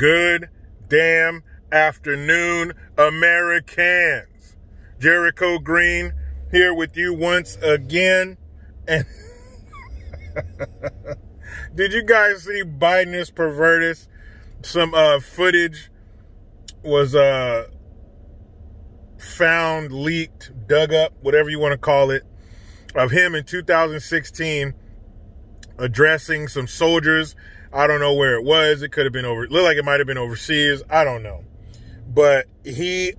Good damn afternoon, Americans. Jericho Green here with you once again. And did you guys see Biden's pervertus? Some footage was found, leaked, dug up, whatever you want to call it, of him in 2016 addressing some soldiers. I don't know where it was. It could have been looked like it might have been overseas. I don't know. But he's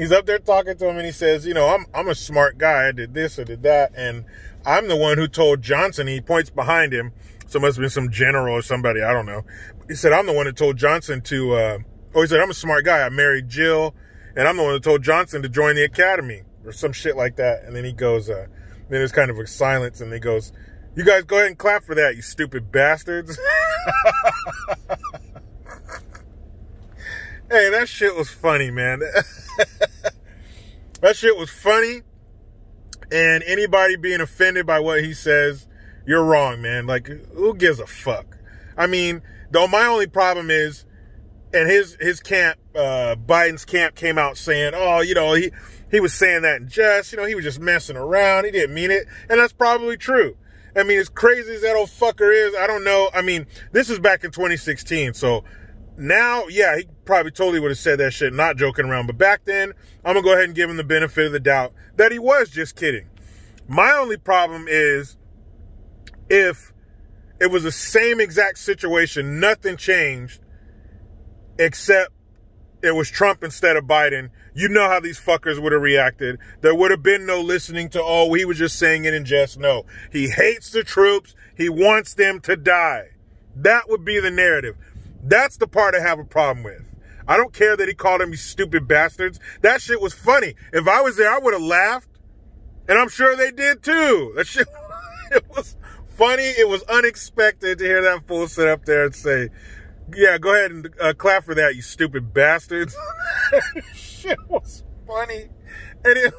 up there talking to him, and he says, you know, I'm a smart guy. I did this, I did that, and I'm the one who told Johnson. He points behind him. So it must have been some general or somebody. I don't know. He said, I'm the one that told Johnson to, he said, I'm a smart guy. I married Jill, and I'm the one that told Johnson to join the academy or some shit like that. And then he goes, then there's kind of a silence, and he goes, you guys go ahead and clap for that, you stupid bastards. Hey, that shit was funny, man. That shit was funny. And anybody being offended by what he says, you're wrong, man. Like, who gives a fuck? I mean, though, my only problem is, and his camp, Biden's camp came out saying, oh, you know, he was saying that in jest, you know, he was just messing around. He didn't mean it. And that's probably true. I mean, as crazy as that old fucker is, I don't know. I mean, this is back in 2016. So now, yeah, he probably totally would have said that shit, not joking around. But back then, I'm going to go ahead and give him the benefit of the doubt that he was just kidding. My only problem is, if it was the same exact situation, nothing changed, except it was Trump instead of Biden, you know how these fuckers would have reacted. There would have been no listening to, oh, he was just saying it in jest. No, he hates the troops. He wants them to die. That would be the narrative. That's the part I have a problem with. I don't care that he called them you stupid bastards. That shit was funny. If I was there, I would have laughed. And I'm sure they did too. That shit, it was funny. It was unexpected to hear that fool sit up there and say, yeah, go ahead and clap for that, you stupid bastards. Shit was funny. And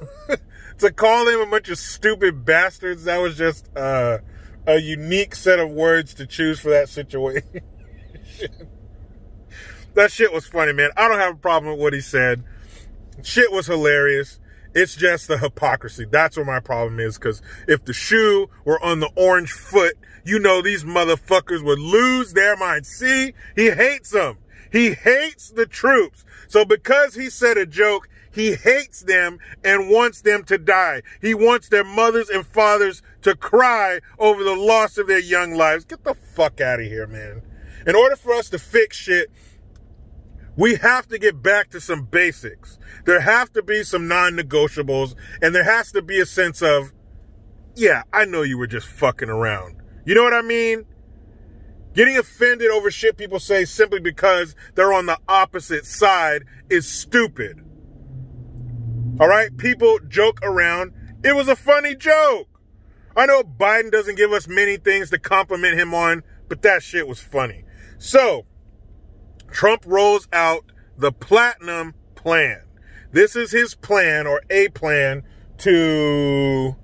to call him a bunch of stupid bastards, that was just a unique set of words to choose for that situation. That shit was funny, man. I don't have a problem with what he said. Shit was hilarious. It's just the hypocrisy. That's where my problem is, because if the shoe were on the orange foot, you know these motherfuckers would lose their mind. See, he hates them. He hates the troops. So because he said a joke, he hates them and wants them to die. He wants their mothers and fathers to cry over the loss of their young lives. Get the fuck out of here, man. In order for us to fix shit, we have to get back to some basics. There have to be some non-negotiables, and there has to be a sense of, yeah, I know you were just fucking around. You know what I mean? Getting offended over shit people say simply because they're on the opposite side is stupid. All right? People joke around. It was a funny joke. I know Biden doesn't give us many things to compliment him on, but that shit was funny. So, Trump rolls out the Platinum Plan. This is his plan, or a plan, to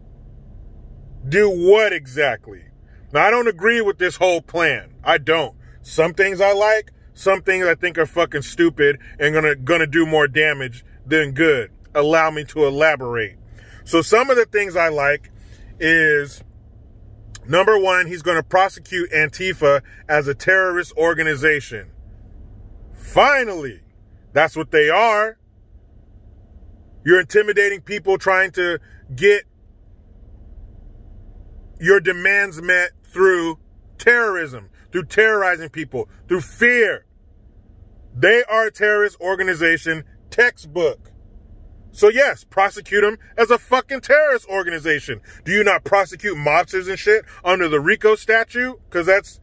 do what exactly? Now, I don't agree with this whole plan. I don't. Some things I like, some things I think are fucking stupid and gonna do more damage than good. Allow me to elaborate. So some of the things I like is, number one, he's going to prosecute Antifa as a terrorist organization. Finally, that's what they are. You're intimidating people, trying to get your demands met through terrorism, through terrorizing people, through fear. They are a terrorist organization, textbook. So yes, prosecute them as a fucking terrorist organization. Do you not prosecute mobsters and shit under the RICO statute? Because that's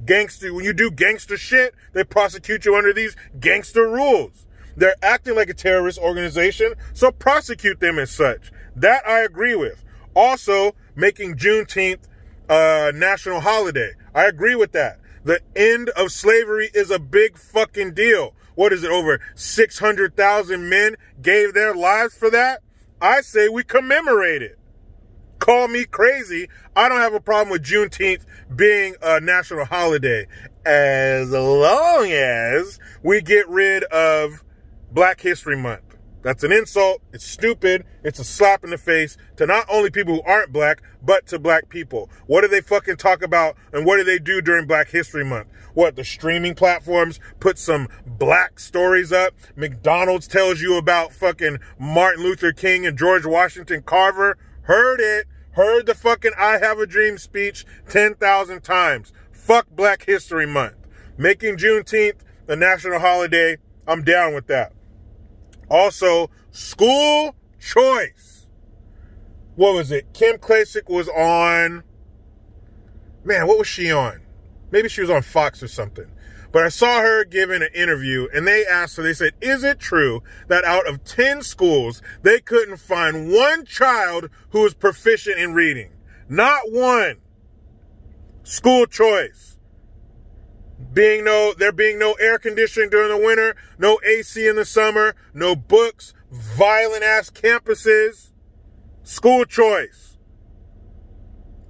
gangster. When you do gangster shit, they prosecute you under these gangster rules. They're acting like a terrorist organization, so prosecute them as such. That I agree with. Also, making Juneteenth a national holiday. I agree with that. The end of slavery is a big fucking deal. What is it? Over 600,000 men gave their lives for that? I say we commemorate it. Call me crazy. I don't have a problem with Juneteenth being a national holiday. as long as we get rid of Black History Month. That's an insult. It's stupid. It's a slap in the face to not only people who aren't black, but to black people. What do they fucking talk about and what do they do during Black History Month? What, the streaming platforms put some black stories up? McDonald's tells you about fucking Martin Luther King and George Washington Carver? Heard it. Heard the fucking I Have a Dream speech 10,000 times. Fuck Black History Month. Making Juneteenth a national holiday, I'm down with that. Also, school choice. What was it? Kim Klacik was on... Man, what was she on? Maybe she was on Fox or something. But I saw her giving an interview, and they asked her, they said, is it true that out of 10 schools, they couldn't find one child who was proficient in reading? Not one. School choice. There being no air conditioning during the winter, no AC in the summer, no books, violent ass campuses. School choice.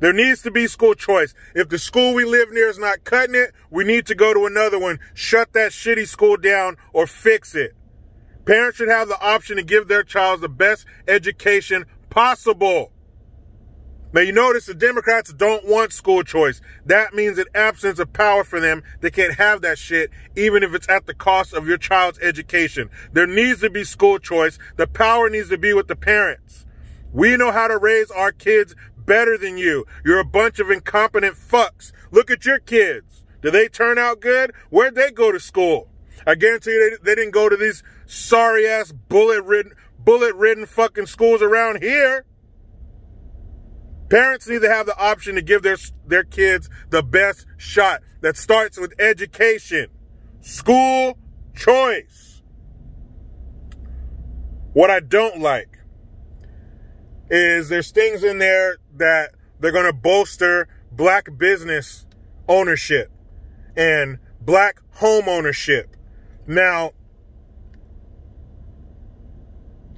There needs to be school choice. If the school we live near is not cutting it, we need to go to another one. Shut that shitty school down or fix it. Parents should have the option to give their child the best education possible. Now, you notice the Democrats don't want school choice. That means an absence of power for them. They can't have that shit, even if it's at the cost of your child's education. There needs to be school choice. The power needs to be with the parents. We know how to raise our kids better than you. You're a bunch of incompetent fucks. Look at your kids. Do they turn out good? Where'd they go to school? I guarantee you they didn't go to these sorry-ass, bullet-ridden fucking schools around here. Parents need to have the option to give their kids the best shot. That starts with education. School choice. What I don't like is there's things in there that they're going to bolster black business ownership and black home ownership. Now,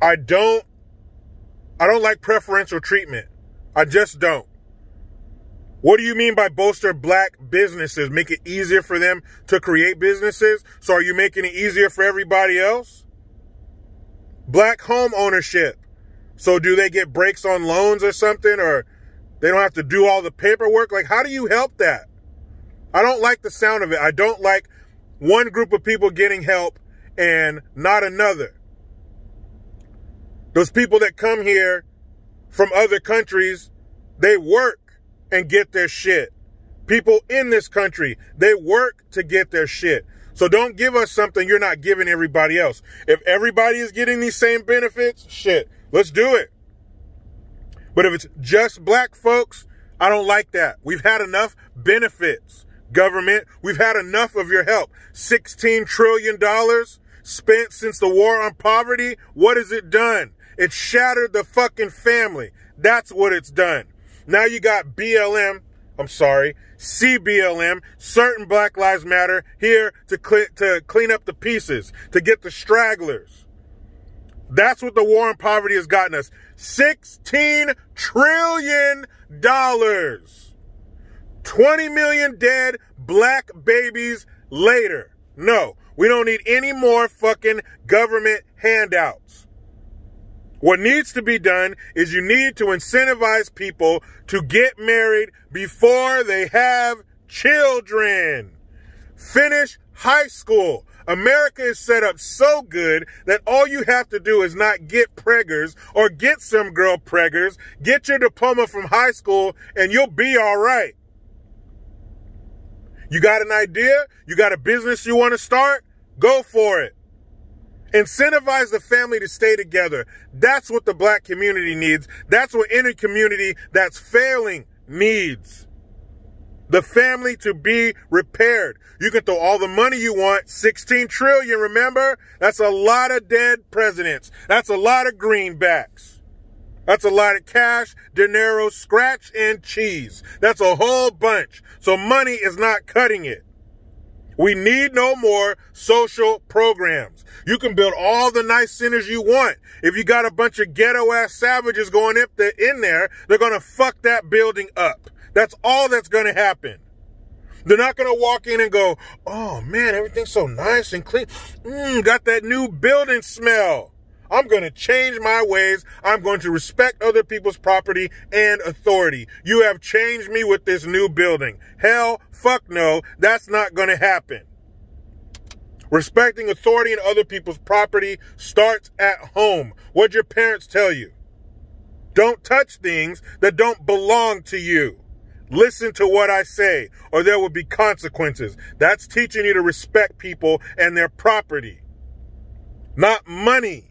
I don't like preferential treatment. I just don't. What do you mean by bolster black businesses? Make it easier for them to create businesses? So are you making it easier for everybody else? Black home ownership. So do they get breaks on loans or something? Or they don't have to do all the paperwork? Like, how do you help that? I don't like the sound of it. I don't like one group of people getting help and not another. Those people that come here from other countries, they work and get their shit. People in this country, they work to get their shit. So don't give us something you're not giving everybody else. If everybody is getting these same benefits, shit, let's do it. But if it's just black folks, I don't like that. We've had enough benefits, government. We've had enough of your help. $16 trillion spent since the war on poverty. What has it done? It shattered the fucking family. That's what it's done. Now you got CBLM, certain Black Lives Matter, here to clean up the pieces, to get the stragglers. That's what the war on poverty has gotten us. $16 trillion. 20 million dead black babies later. No, we don't need any more fucking government handouts. What needs to be done is you need to incentivize people to get married before they have children. Finish high school. America is set up so good that all you have to do is not get preggers or get some girl preggers. Get your diploma from high school and you'll be all right. You got an idea? You got a business you want to start? Go for it. Incentivize the family to stay together. That's what the black community needs. That's what any community that's failing needs. The family to be repaired. You can throw all the money you want. 16 trillion, remember? That's a lot of dead presidents. That's a lot of greenbacks. That's a lot of cash, dinero, scratch, and cheese. That's a whole bunch. So money is not cutting it. We need no more social programs. You can build all the nice centers you want. If you got a bunch of ghetto-ass savages going in there, they're going to fuck that building up. That's all that's going to happen. They're not going to walk in and go, oh man, everything's so nice and clean. Got that new building smell. I'm going to change my ways. I'm going to respect other people's property and authority. You have changed me with this new building. Hell, fuck no, that's not going to happen. Respecting authority and other people's property starts at home. What'd your parents tell you? Don't touch things that don't belong to you. Listen to what I say, or there will be consequences. That's teaching you to respect people and their property, not money.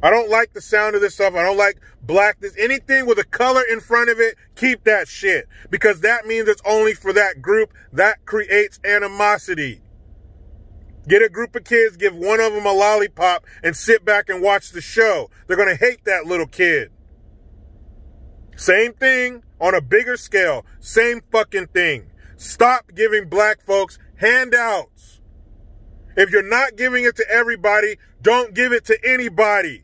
I don't like the sound of this stuff. I don't like blackness. Anything with a color in front of it, keep that shit. Because that means it's only for that group. That creates animosity. Get a group of kids, give one of them a lollipop, and sit back and watch the show. They're going to hate that little kid. Same thing on a bigger scale. Same fucking thing. Stop giving black folks handouts. If you're not giving it to everybody, don't give it to anybody.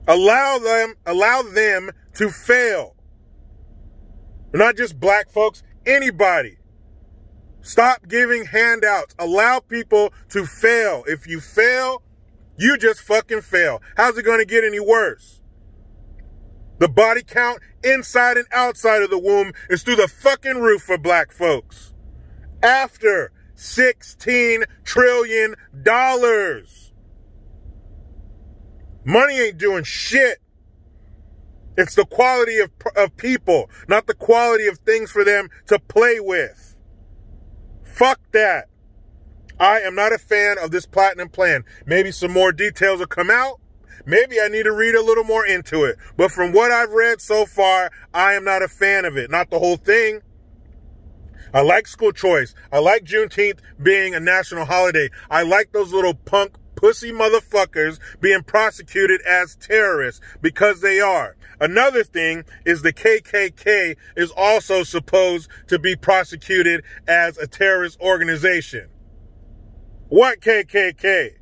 Allow them to fail. Not just black folks, anybody. Stop giving handouts. Allow people to fail. If you fail, you just fucking fail. How's it going to get any worse? The body count inside and outside of the womb is through the fucking roof for black folks. After $16 trillion. Money ain't doing shit. It's the quality of people, not the quality of things for them to play with. Fuck that. I am not a fan of this platinum plan. Maybe some more details will come out. Maybe I need to read a little more into it. But from what I've read so far, I am not a fan of it. Not the whole thing. I like school choice. I like Juneteenth being a national holiday. I like those little punk pussy motherfuckers being prosecuted as terrorists, because they are. Another thing is the KKK is also supposed to be prosecuted as a terrorist organization. What KKK?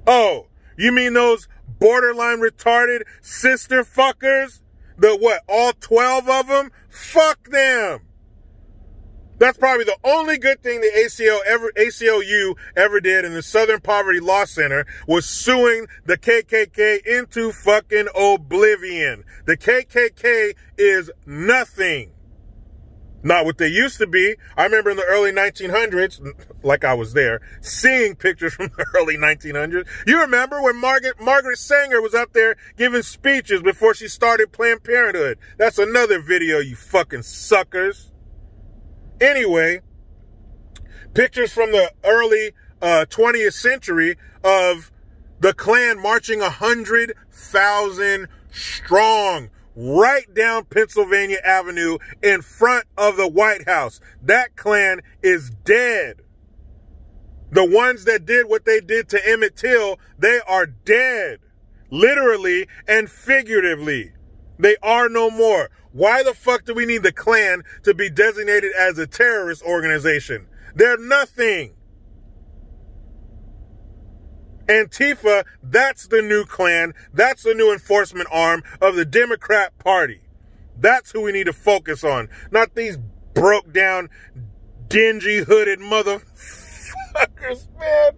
Oh, you mean those borderline retarded sister fuckers? The what, all 12 of them? Fuck them. That's probably the only good thing the ACLU ever did in the Southern Poverty Law Center was suing the KKK into fucking oblivion. The KKK is nothing. Not what they used to be. I remember in the early 1900s, like I was there, seeing pictures from the early 1900s. You remember when Margaret Sanger was up there giving speeches before she started Planned Parenthood? That's another video, you fucking suckers. Anyway, pictures from the early 20th century of the Klan marching 100,000 strong right down Pennsylvania Avenue in front of the White House. That Klan is dead. The ones that did what they did to Emmett Till, they are dead. Literally and figuratively. They are no more. Why the fuck do we need the Klan to be designated as a terrorist organization? They're nothing. Antifa, that's the new Klan. That's the new enforcement arm of the Democrat Party. That's who we need to focus on. Not these broke down, dingy, hooded motherfuckers, man.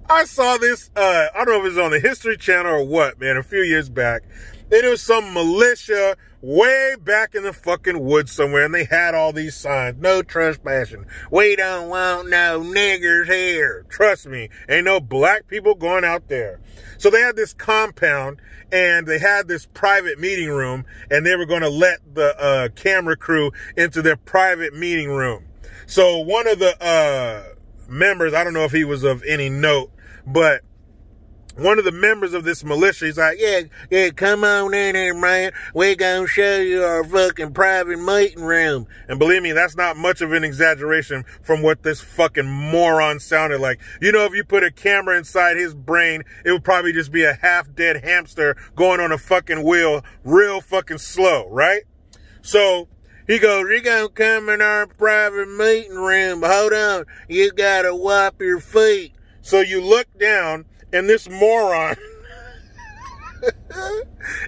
I saw this, I don't know if it was on the History Channel or what, man, a few years back. It was some militia way back in the fucking woods somewhere, and they had all these signs. No trespassing. We don't want no niggers here. Trust me, ain't no black people going out there. So they had this compound, and they had this private meeting room, and they were going to let the camera crew into their private meeting room. So one of the members, I don't know if he was of any note, but one of the members of this militia, he's like, yeah, come on in here, man. We're going to show you our fucking private meeting room. And believe me, that's not much of an exaggeration from what this fucking moron sounded like. You know, if you put a camera inside his brain, it would probably just be a half-dead hamster going on a fucking wheel real fucking slow, right? So he goes, you're going to come in our private meeting room, but hold on, you got to wipe your feet. So you look down, and this moron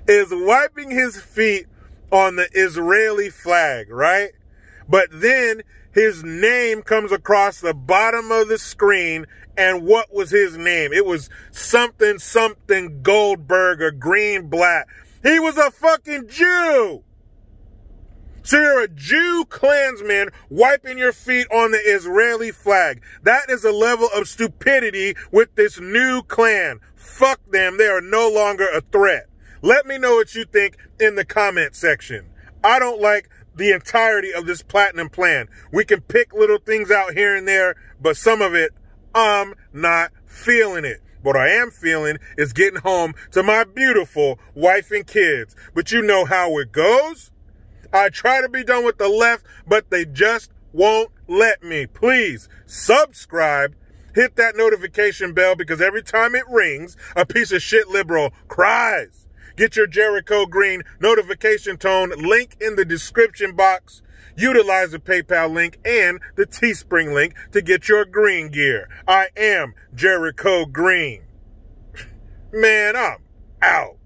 is wiping his feet on the Israeli flag, right? But then his name comes across the bottom of the screen, and what was his name? It was something Goldberg or Greenblatt. He was a fucking Jew. So you're a Jew Klansman wiping your feet on the Israeli flag. That is a level of stupidity with this new Klan. Fuck them. They are no longer a threat. Let me know what you think in the comment section. I don't like the entirety of this Platinum Plan. We can pick little things out here and there, but some of it, I'm not feeling it. What I am feeling is getting home to my beautiful wife and kids. But you know how it goes. I try to be done with the left, but they just won't let me. Please subscribe. Hit that notification bell, because every time it rings, a piece of shit liberal cries. Get your Jericho Green notification tone link in the description box. Utilize the PayPal link and the Teespring link to get your green gear. I am Jericho Green. Man, I'm out.